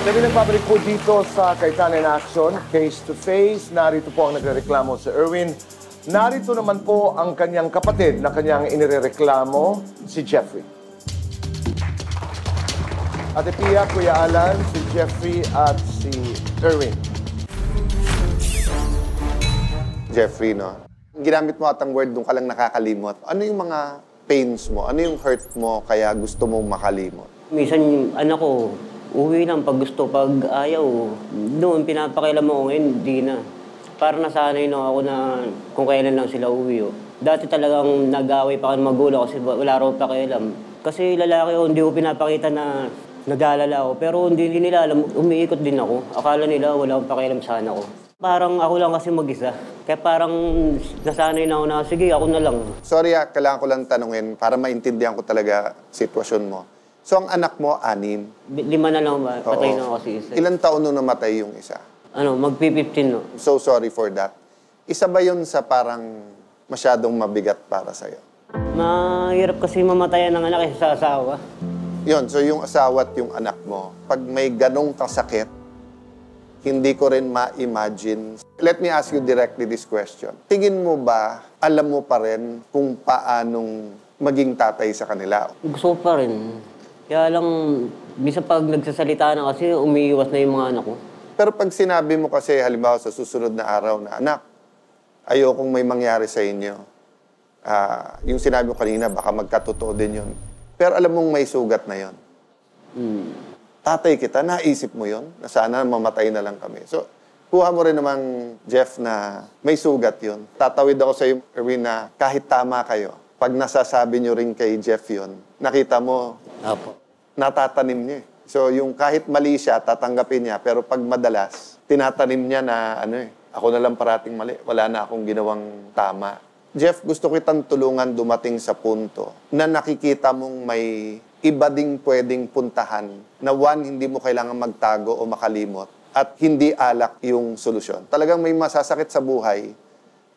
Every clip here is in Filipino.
Kami nagbabalik po dito sa Kaitana in Action, face to face. Narito po ang nagrereklamo si Erwin. Narito naman po ang kanyang kapatid na kanyang inirereklamo, si Jeffrey. Ate Pia, Kuya Alan, si Jeffrey at si Erwin. Jeffrey, no? Ginamit mo atang word, doon ka lang nakakalimot. Ano yung mga pains mo? Ano yung hurt mo kaya gusto mong makalimot? Minsan yung anak ko, uwi lang pag gusto, pag ayaw. Doon, pinapakailan mo ko ngayon, di na. Para nasanay na ako na kung kailan lang sila uwi. Dati talagang nag-away pa ako ng magulang kasi wala raw pakialam. Kasi lalaki ko, hindi ko pinapakita na nag-aalala ako. Pero hindi nila alam, umiikot din ako. Akala nila wala akong pakialam sa anak ko. Parang ako lang kasi mag-isa. Kaya parang nasanay na ako na, sige, ako na lang. Sorry, kailangan ko lang tanungin para maintindihan ko talaga sitwasyon mo. So, ang anak mo, 6. 5 na lang ba? Patay na ako kasi isa. Ilang taon nung namatay yung isa? Magpi-15 no. So sorry for that. Isa ba yun sa parang masyadong mabigat para sa'yo? Mahirap kasi mamatayan ng anak sa asawa. Yun, so yung asawa at yung anak mo, pag may ganong kasakit, hindi ko rin ma-imagine. Let me ask you directly this question. Tingin mo ba, alam mo pa rin kung paanong maging tatay sa kanila? Gusto ko pa rin. Kaya lang, minsan pag nagsasalita na kasi, umiiwas na yung mga anak ko. Pero pag sinabi mo kasi, halimbawa sa susunod na araw na, anak, ayokong may mangyari sa inyo. Yung sinabi mo kanina, baka magkatotoo din yun. Pero alam mong may sugat na yun. Tatay kita, naisip mo yun, na sana mamatay na lang kami. So, kuha mo rin naman, Jeff, na may sugat yun. Tatawid ako sa iyo, Erwin, na kahit tama kayo, pag nasasabi nyo rin kay Jeff yun, nakita mo, Apo. natatanim niya eh. So, yung kahit mali siya, tatanggapin niya. Pero pag madalas, tinatanim niya na, ako na lang parating mali. Wala na akong ginawang tama. Jeff, gusto kitang tulungan dumating sa punto na nakikita mong may iba ding pwedeng puntahan na hindi mo kailangan magtago o makalimot at hindi alak yung solusyon. Talagang may masasakit sa buhay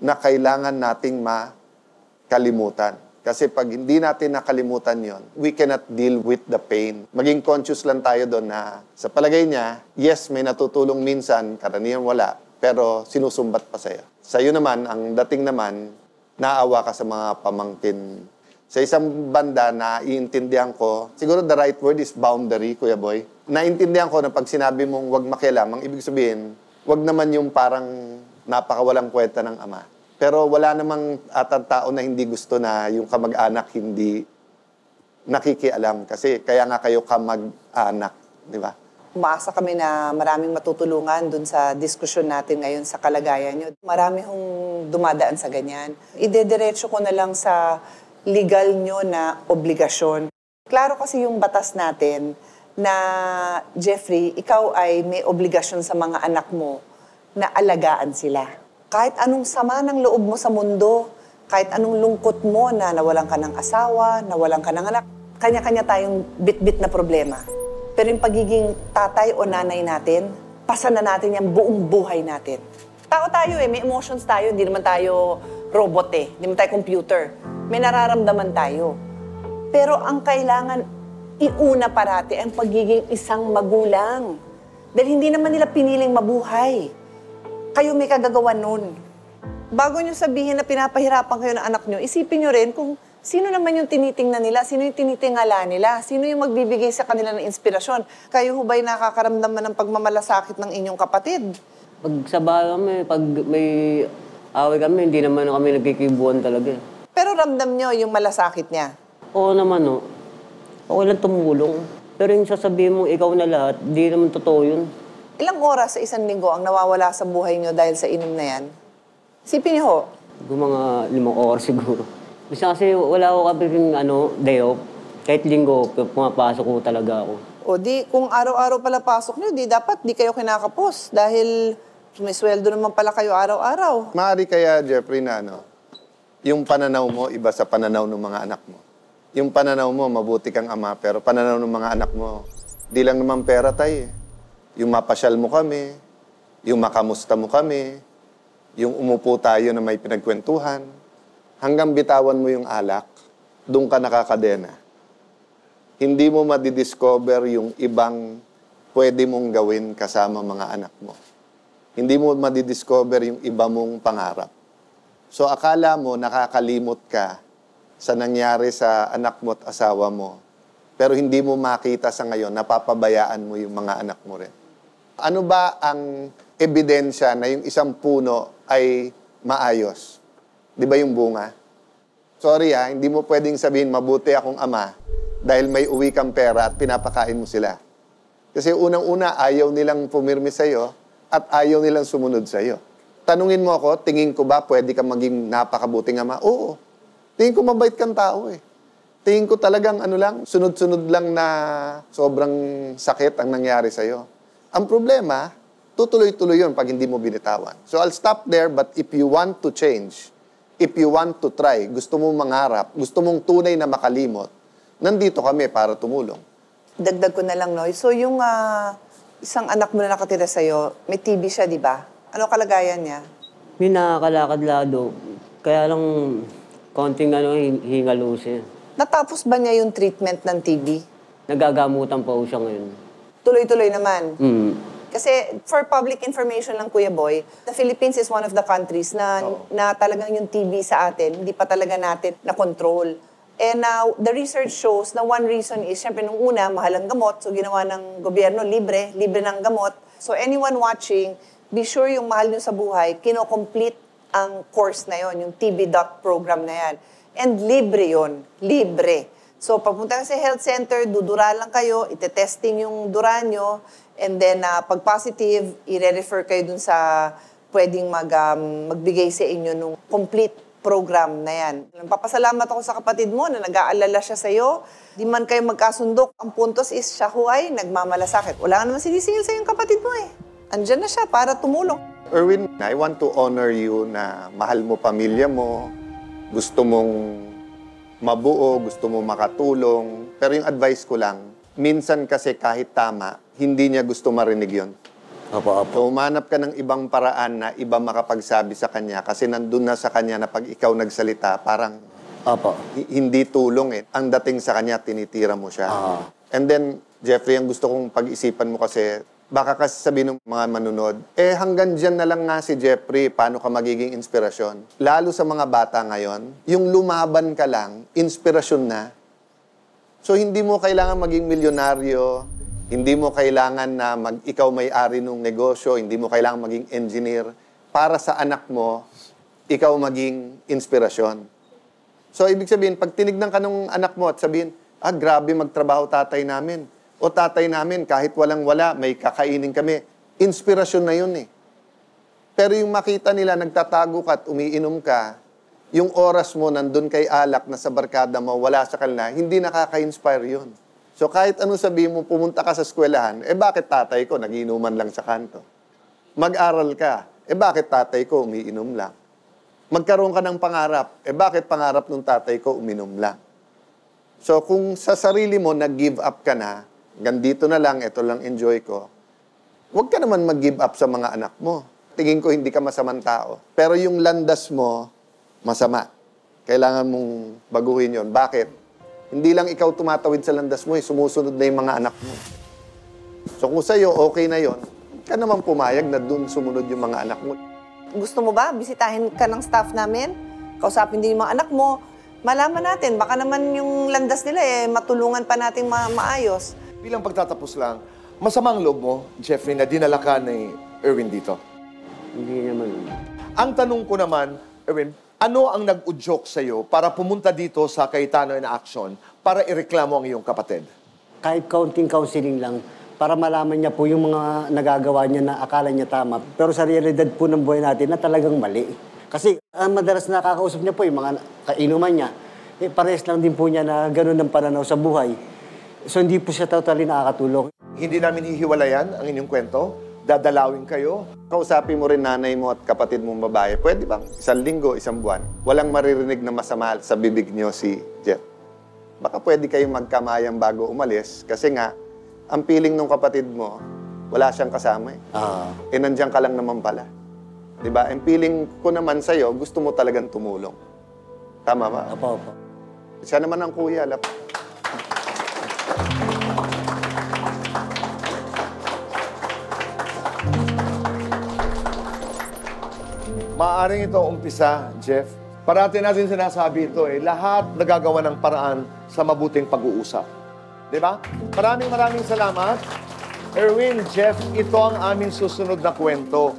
na kailangan nating makalimutan. Kasi pag hindi natin nakalimutan yon, we cannot deal with the pain. Maging conscious lang tayo doon na sa palagay niya, yes, may natutulong minsan, karaniwan wala, pero sinusumbat pa sa'yo. Sa'yo naman, ang dating naman, naawa ka sa mga pamangkin. Sa isang banda, naiintindihan ko, siguro the right word is boundary, Kuya Boy. Naiintindihan ko na pag sinabi mong wag makialam, ang ibig sabihin, wag naman yung parang napakawalang kwenta ng ama. Pero wala namang atang tao na hindi gusto na yung kamag-anak hindi nakikialam. Kasi kaya nga kayo kamag-anak, di ba? Umaasa kami na maraming matutulungan dun sa diskusyon natin ngayon sa kalagayan nyo. Marami hong dumadaan sa ganyan. Idediretso ko na lang sa legal nyo na obligasyon. Klaro kasi yung batas natin na, Jeffrey, ikaw ay may obligasyon sa mga anak mo na alagaan sila. Kahit anong sama ng loob mo sa mundo, kahit anong lungkot mo na nawalan ka ng asawa, nawalan ka ng anak, kanya-kanya tayong bit-bit na problema. Pero yung pagiging tatay o nanay natin, pasan na natin yung buong buhay natin. Tao tayo may emotions tayo, hindi naman tayo robot hindi naman tayo computer. May nararamdaman tayo. Pero ang kailangan iuna parati ang pagiging isang magulang. Dahil hindi naman nila piniling mabuhay. Kayo may kagagawa nun. Bago nyo sabihin na pinapahirapan kayo ng anak nyo, isipin nyo rin kung sino naman yung tinitingnan nila, sino yung tinitingala nila, sino yung magbibigay sa kanila ng inspirasyon. Kayo ho ba'y nakakaramdaman ng pagmamalasakit ng inyong kapatid? Pag sa bahay kami, pag may away kami, hindi naman kami nagkikibuan talaga. Pero ramdam nyo yung malasakit niya. Oo naman, no. Okay lang tumulong. Pero yung sasabihin mo, ikaw na lahat, di naman totoo yun. Ilang oras sa isang linggo ang nawawala sa buhay nyo dahil sa inom na yan? Isipin niyo ho. Mga 5 oras siguro. Bisa kasi wala ko kapag day off. Kahit linggo, pumapasok ko talaga ako. O di, kung araw-araw pala pasok nyo, di dapat di kayo kinakapos dahil may sweldo naman pala kayo araw-araw. Maaari kaya, Jeffrey, na yung pananaw mo, iba sa pananaw ng mga anak mo. Yung pananaw mo, mabuti kang ama, pero pananaw ng mga anak mo, di lang naman pera tayo. Yung mapasyal mo kami, yung makamusta mo kami, yung umupo tayo na may pinagkwentuhan, hanggang bitawan mo yung alak, doon ka nakakadena. Hindi mo madidiscover yung ibang pwede mong gawin kasama mga anak mo. Hindi mo madidiscover yung iba mong pangarap. So akala mo nakakalimot ka sa nangyari sa anak mo at asawa mo, pero hindi mo makita sa ngayon, napapabayaan mo yung mga anak mo rin. Ano ba ang ebidensya na yung isang puno ay maayos? Di ba yung bunga? Sorry hindi mo pwedeng sabihin mabuti akong ama dahil may uwi kang pera at pinapakain mo sila. Kasi unang-una, ayaw nilang pumirmi sa'yo at ayaw nilang sumunod sa'yo. Tanungin mo ako, tingin ko ba pwede kang maging napakabuting ama? Oo. Tingin ko mabait kang tao Tingin ko talagang sunod-sunod lang na sobrang sakit ang nangyari sa'yo. Ang problema, tutuloy-tuloy yun pag hindi mo binitawan. So I'll stop there, but if you want to change, if you want to try, gusto mong mangarap, gusto mong tunay na makalimot, nandito kami para tumulong. Dagdag ko na lang, Noy. So yung isang anak mo na nakatira sa'yo, may TB siya, di ba? Ano kalagayan niya? May nakakalakad-lado. Kaya lang konting hingalo siya. Natapos ba niya yung treatment ng TB? Nagagamutan pa po siya ngayon. Tuloy-tuloy naman. Kasi for public information lang, Kuya Boy, the Philippines is one of the countries na talagang yung TB sa atin, hindi pa talaga natin na-control. And now, the research shows na one reason is, syempre nung una, mahal ang gamot. So, ginawa ng gobyerno, libre ng gamot. So, anyone watching, be sure yung mahal nyo sa buhay, kino-complete ang course na yon, yung TB Doc program na yan. And libre yon, libre. So, pagpunta ka sa health center, dudura lang kayo, ite-testing yung dura nyo, and then, pag positive, i-refer kayo dun sa pwedeng magbigay sa inyo nung complete program na yan. Papasalamat ako sa kapatid mo na nag-aalala siya sa'yo. Di man kayo magkasundok. Ang puntos is siya huway, nagmamalasakit. Wala ka naman sinisingil sa yung kapatid mo Andyan na siya para tumulong. Erwin, I want to honor you na mahal mo pamilya mo, gusto mong mabuo, gusto mong makatulong. Pero yung advice ko lang, minsan kasi kahit tama, hindi niya gusto marinig yon. Apo. So, umanap ka ng ibang paraan na iba makapagsabi sa kanya kasi nandun na sa kanya na pag ikaw nagsalita, parang hindi tulong Ang dating sa kanya, tinitira mo siya. And then, Jeffrey, ang gusto kong pag-isipan mo kasi, baka kasi sabihin ng mga manunod, hanggang dyan na lang nga si Jeffrey, paano ka magiging inspirasyon? Lalo sa mga bata ngayon, yung lumaban ka lang, inspirasyon na. So, hindi mo kailangan maging milyonaryo, hindi mo kailangan na ikaw may-ari ng negosyo, hindi mo kailangan maging engineer. Para sa anak mo, ikaw maging inspirasyon. So, ibig sabihin, pag tinignan ka ng anak mo at sabihin, grabe magtrabaho tatay namin. O tatay namin, kahit walang-wala, may kakainin kami. Inspirasyon na yun Pero yung makita nila, nagtatago ka at umiinom ka, yung oras mo nandun kay alak na sa barkada mo, wala sa kanila, hindi nakaka-inspire yun. So kahit ano sabihin mo, pumunta ka sa eskwelahan, bakit tatay ko nagiinuman lang sa kanto? Mag-aral ka, bakit tatay ko umiinom lang? Magkaroon ka ng pangarap, bakit pangarap ng tatay ko uminom lang? So kung sa sarili mo nag-give up ka na, gandito na lang, ito lang enjoy ko, huwag ka naman mag-give up sa mga anak mo. Tingin ko hindi ka masamang tao. Pero yung landas mo, masama. Kailangan mong baguhin yon. Bakit? Hindi lang ikaw tumatawid sa landas mo, sumusunod na yung mga anak mo. So kung sa'yo, okay na yon, ka naman pumayag na dun sumunod yung mga anak mo. Gusto mo ba? Bisitahin ka ng staff namin? Kausapin din yung mga anak mo? Malaman natin, baka naman yung landas nila matulungan pa natin maayos. Bilang pagtatapos lang, masamang loob mo, Jeffrey, na dinala ka ni Erwin dito? Hindi naman. Ang tanong ko naman, Erwin, ano ang nag-udyok sa'yo para pumunta dito sa Cayetano in Action para ireklamo ang iyong kapatid? Kahit kaunting counseling lang, para malaman niya po yung mga nagagawa niya na akala niya tama. Pero sa realidad po ng buhay natin na talagang mali. Kasi ang madalas nakakausap niya po yung mga kainuman niya. Parehas lang din po niya na ganun ang pananaw sa buhay. So hindi po siya totally nakakatulong. Hindi namin hihiwalayan ang inyong kwento. Dadalawin kayo. Kausapin mo rin nanay mo at kapatid mong babae. Pwede bang 1 linggo, 1 buwan, walang maririnig na masama sa bibig niyo si Jeff? Baka pwede kayong magkamayang bago umalis kasi nga, ang feeling ng kapatid mo, wala siyang kasama nandiyan ka lang naman pala. Diba? Ang feeling ko naman sa'yo, gusto mo talagang tumulong. Tama ba? Opo. Siya naman ang kuya. Maaring ito umpisa, Jeff. Parati natin sinasabi ito lahat nagagawa ng paraan sa mabuting pag-uusap. Di ba? Maraming salamat. Erwin, Jeff, ito ang aming susunod na kwento.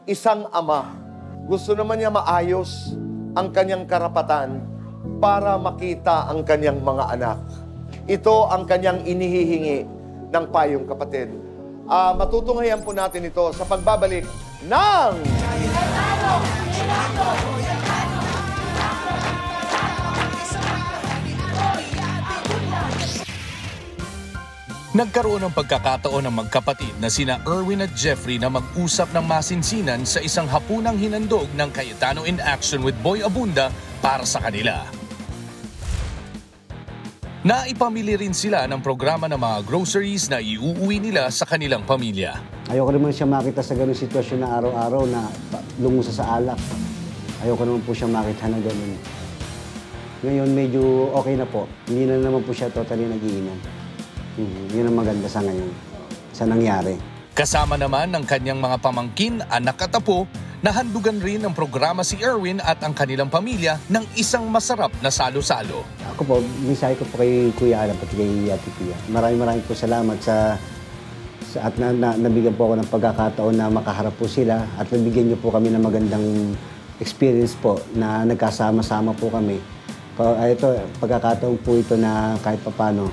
Isang ama. Gusto naman niya maayos ang kanyang karapatan para makita ang kanyang mga anak. Ito ang kanyang inihihingi ng payong kapatid. Matutunghayan po natin ito sa pagbabalik ng... Nagkaroon ng pagkakataon ng magkapatid na sina Erwin at Jeffrey na mag-usap ng masinsinan sa isang hapunang hinandog ng Cayetano in Action with Boy Abunda para sa kanila. Naipamili rin sila ng programa ng mga groceries na iuuwi nila sa kanilang pamilya. Ayoko naman siya makita sa ganung sitwasyon na araw-araw na lumusa sa alak. Ayoko naman po siya makita na ganun. Ngayon medyo okay na po. Hindi na naman po siya totally nag-iinom. Yun ang maganda sa ngayon, sa nangyari. Kasama naman ng kanyang mga pamangkin, anak at apo, nahandugan rin ng programa si Erwin at ang kanilang pamilya ng isang masarap na salo-salo. Ako po, misahe ko po kay Kuya Alam at kay Ate Pia. Maraming po salamat at nabigyan po ako ng pagkakataon na makaharap po sila at nabigyan niyo po kami ng magandang experience po na nagkasama-sama po kami. Ito, pagkakataon po ito na kahit papano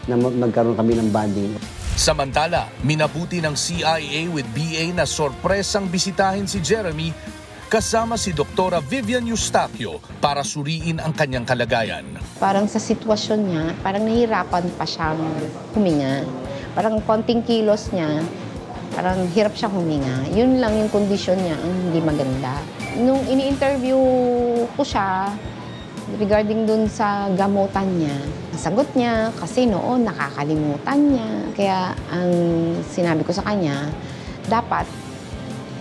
na magkaroon kami ng bonding. Samantala, minabuti ng CIA with BA na sorpresang bisitahin si Jeremy kasama si Doktora Vivian Eustaquio para suriin ang kanyang kalagayan. Parang sa sitwasyon niya, parang nahihirapan pa siyang huminga. Parang konting kilos niya, parang hirap siyang huminga. Yun lang yung kondisyon niya, ang hindi maganda. Nung ini-interview ko siya, regarding dun sa gamutan niya, nasagot niya kasi noon nakakalimutan niya. Kaya ang sinabi ko sa kanya, dapat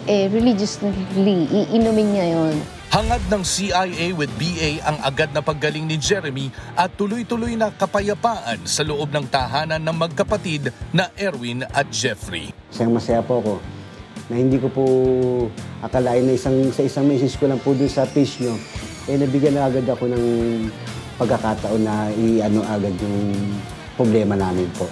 religiously iinumin niya yon. Hangad ng CIA with BA ang agad na paggaling ni Jeremy at tuloy-tuloy na kapayapaan sa loob ng tahanan ng magkapatid na Erwin at Jeffrey. Masaya po ako na hindi ko po akalain na sa isang message ko lang po dun sa page nyo, nabigyan na agad ako ng pagkakataon na i-ano agad yung problema namin po.